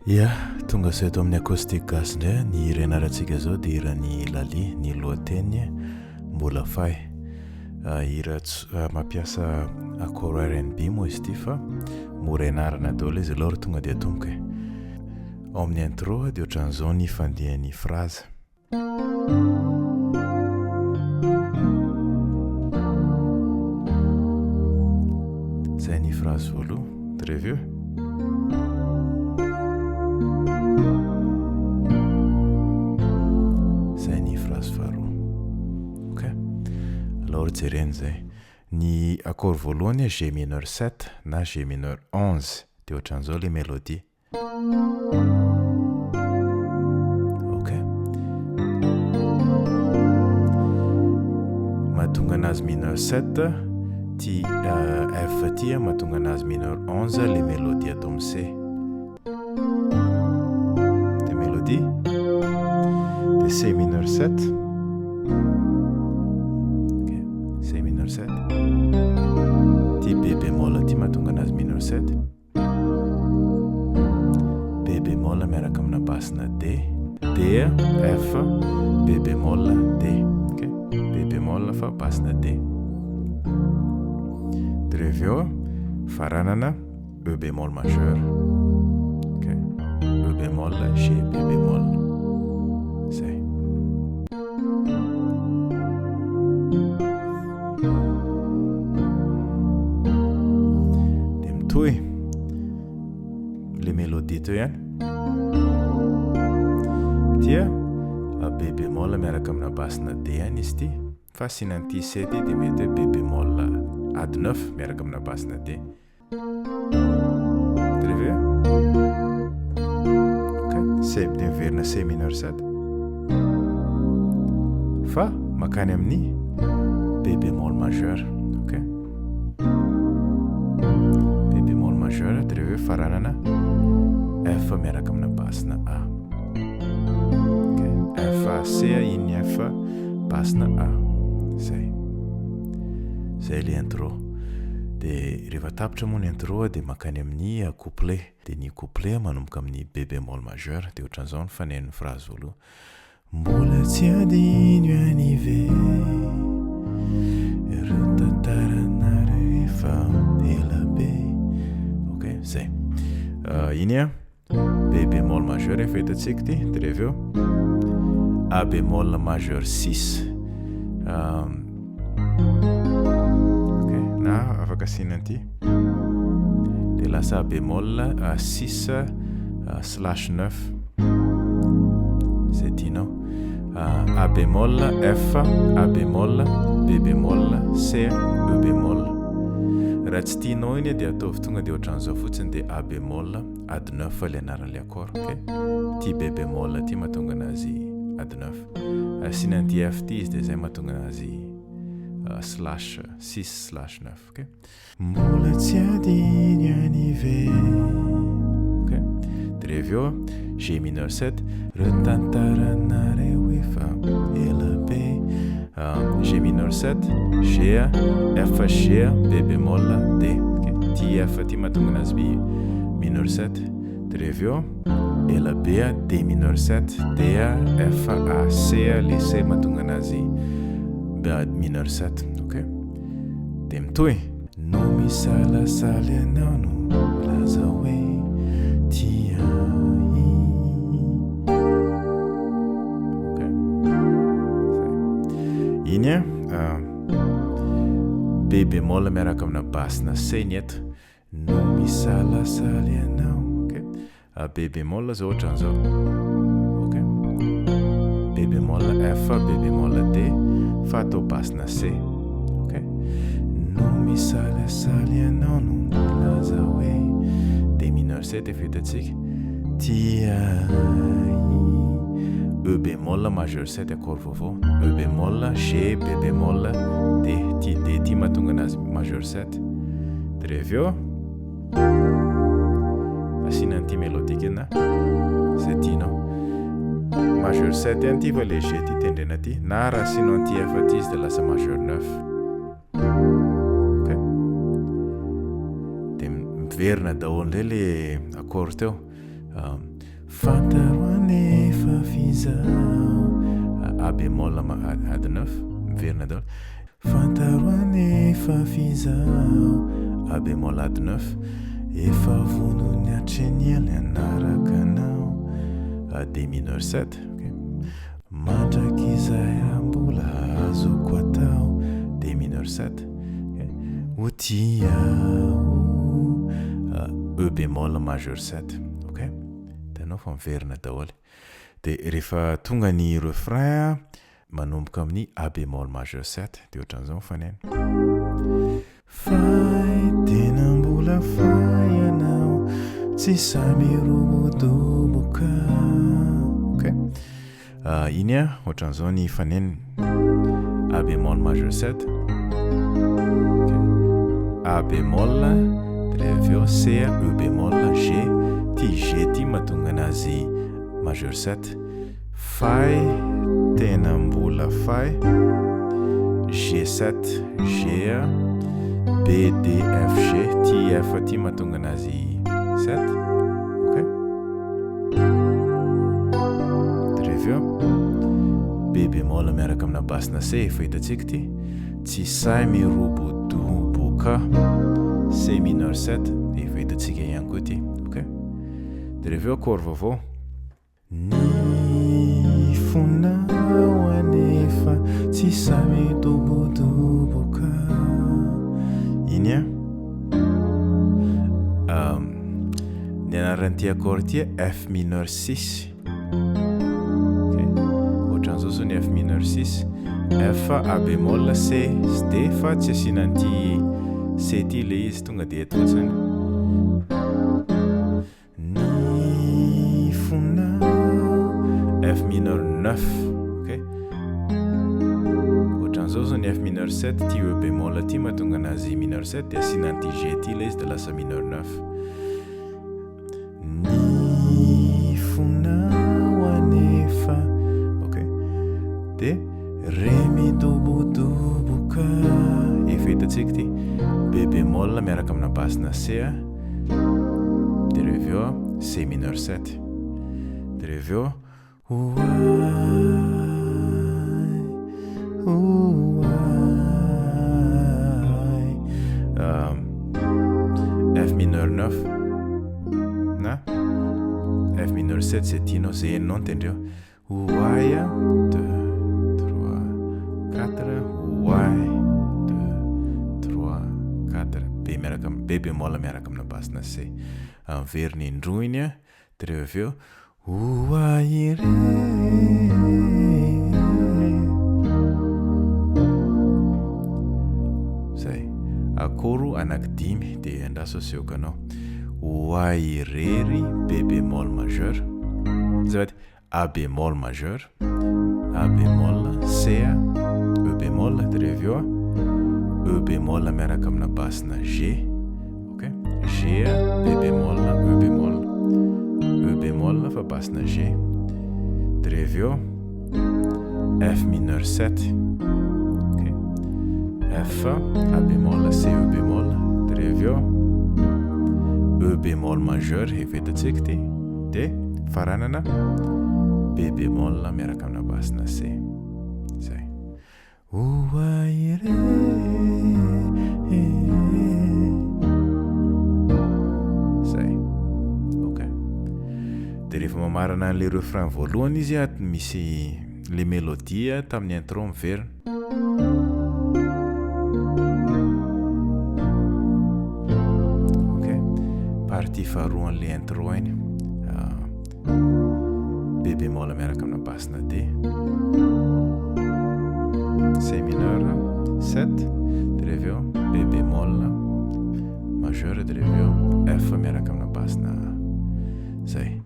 Ia, tonga zay eto amin'ny Acoustic Gasy indray ny hira ianarantsika zao dia hiran'ny Lalie, ny lohateny Mbola fay. Hira mampiasa accord R&B moa izy ity fa mora ianarana daholo izy alôra tonga dia atomboka. Ao amin'ny intro dia ohatran'izao ny fandihan'ny phrase. Zay ny phrase voalohany, très vieux. Zay ny phrase faharoa. Ok? Alors jereny zay. Ny accord voalohany G mineur 7 na G mineur 11 dia ohatran'izao le mélodie. Ok? Mahatonga anazy mineur 7 ty F ty mahatonga anazy mineur 11 le mélodie atao amin'ny C. De mélodie de C mineur 7. Ok, C mineur 7. Ty B bémol ty mahatonga anazy mineur 7. B bémol miaraka amina basina D. D, F, B bémol, D. Ok, B bémol fa basina D. Drevio, faranana, E bémol majeur. Ok, E bémol, G, B bémol. Zay. Dia mitohy le mélodie toy ihany. Dia B bémol miaraka amina basina D ihany izy ity. Fa sinanty C ty dia mety hoe B bémol ad 9 miaraka amina basina D. Très bien. Ok, C dia miverina C mineur 7. Fa makany amin'ny B bémol majeur. Ok, B bémol majeur dia hoe faranana F miaraka amina basina A. Ok, F A C iny F basina A. Zay. Zay le intro. Dia rehefa tapitra moa ny intro dia makany amin'ny couplet. Dia ny couplet manomboka amin'ny B bémol majeur dia ohatran'izao ny fanen'ny phrase voalohany. Mbola tsy adino anive ireo tantarana rehefa ela be. Ok, zay. Iny B bémol majeur efa hitantsika ty, dia avy eo A bémol majeur 6. Ok, na afaka sinanty. Dia lasa A bémol 6 slash 9. Zay tianao. A bémol F, A bémol, B bémol, C, E bémol. Raha tsy tianao iny dia ataovy tonga dia ohatran'izao fotsiny dia A bémol ad 9 le anaran'le accord. Ok, ty B bémol ty mahatonga anazy ad 9. Sinanty F ty izy dia zay mahatonga anazy slash 6 slash 9. Ok, mbola tsy adino anive. Ok, dia avy eo G mineur 7 ireo tantarana reo efa ela be. G mineur 7 G, F G, B bémol D. Ok, ty F ty mahatonga anazy mineur 7. Dia avy eo ela B D mineur 7 D F A C le C mahatonga anazy mineur 7. Ok, dia mitohy. No misalasaly anao no laza hoe tia iny B bémol miaraka amina basina C ny eto. No misalasaly anao. Ok, B bémol zao ohatran'izao. Ok, B bémol F, B bémol D fa atao basina C. Ok, no misalasaly anao no laza hoe D mineur 7 efa hitantsika. Tia E bémol majeur 7 accord vaovao. E bémol, G, B bémol, D. Ty D ty mahatonga anazy majeur 7. Dia avy eo asinanty mélodique ina zay tianao. Majeur 7 ihany ty fa le G ty tendrena ty. Na raha asinao anty F ty izy dia lasa majeur 9. Ok, dia miverina daholo indray le accord teo. fantaro anefa fizao A bémol ady 9 miverina daholo fantaro anefa fizao A bémol ady 9 efa vonony atreniany anaraka anao D mineur 7 okay. Mandraky izay mbola azoko atao D mineur 7 okay. Otiao E bémol majeur 7 okay. Tanao fa miverina daholo de rehefa tonga ny refrain manomboka amin'ny A bémol majeur 7 de ohatran'izao mifanena fay tena mbola fay anao tsy samy romodoboka okay. Iny ohatran'izao ny faneniny A bémol majeur 7 okay. A bémol de avy eo C E bémol G ty G ty mahatonga anazy majeur 7 fay tena mbola fay G7 G B D F G ty F ty mahatonga anazy 7 okay. De avy eo B bémol miaraka amina basina C efa hitantsika ty tsy say mirobodoboka C mineur 7 efa hitantsika ihany koa ty okay. De avy eo accord vaovao ny fonao anefa tsy samy dobodoboka iny ny anaran'ity accord ty F mineur 6 okay. Ohatran'izao zao ny F mineur 6 F A bémol C D fa tsy asinan'ity C ty le izy tonga de atotsany ny fonao F mineur 9 okay. Ohatran'izao zao ny F mineur 7 ty E bémol ty mahatonga anazy mineur 7 de asinan'ity G ty le izy de lasa mineur 9 ny fonao anefa okay. De re midobodoboka efa hitantsika ty B bémol miaraka amina basina C de avy eo C mineur 7 de avy eo F mineur 9 na F mineur 7 c'est tino c'est non tendrio ouai 2 3 4 ouai 2 3 4 B bémol miaraka amina basina C miverina indroa iny de avy eo ouai re zay akoro anankidimy de andraso asehoka anao ouai rery B bémol majeur zay A bémol majeur A bémol C E bémol de avy eo E bémol miaraka amina basina G okay. G B bémol E bémol E bémol fa basina G de avy eo F mineur 7 okay. F A bémol C E bémol de avy eo E bémol majeur efa hitantsika ty de faranana B bémol miaraka amina basina C zay ouai re zay okay. De rehefa mamarana an'le refrain voalohany izy misy le mélodie tamin'ny intro miverina okay. Partie faharoan'le intro iny B bémol miaraka amina basina D C mineur 7 de avy eo B bémol majeur de avy eo F miaraka amina basina zay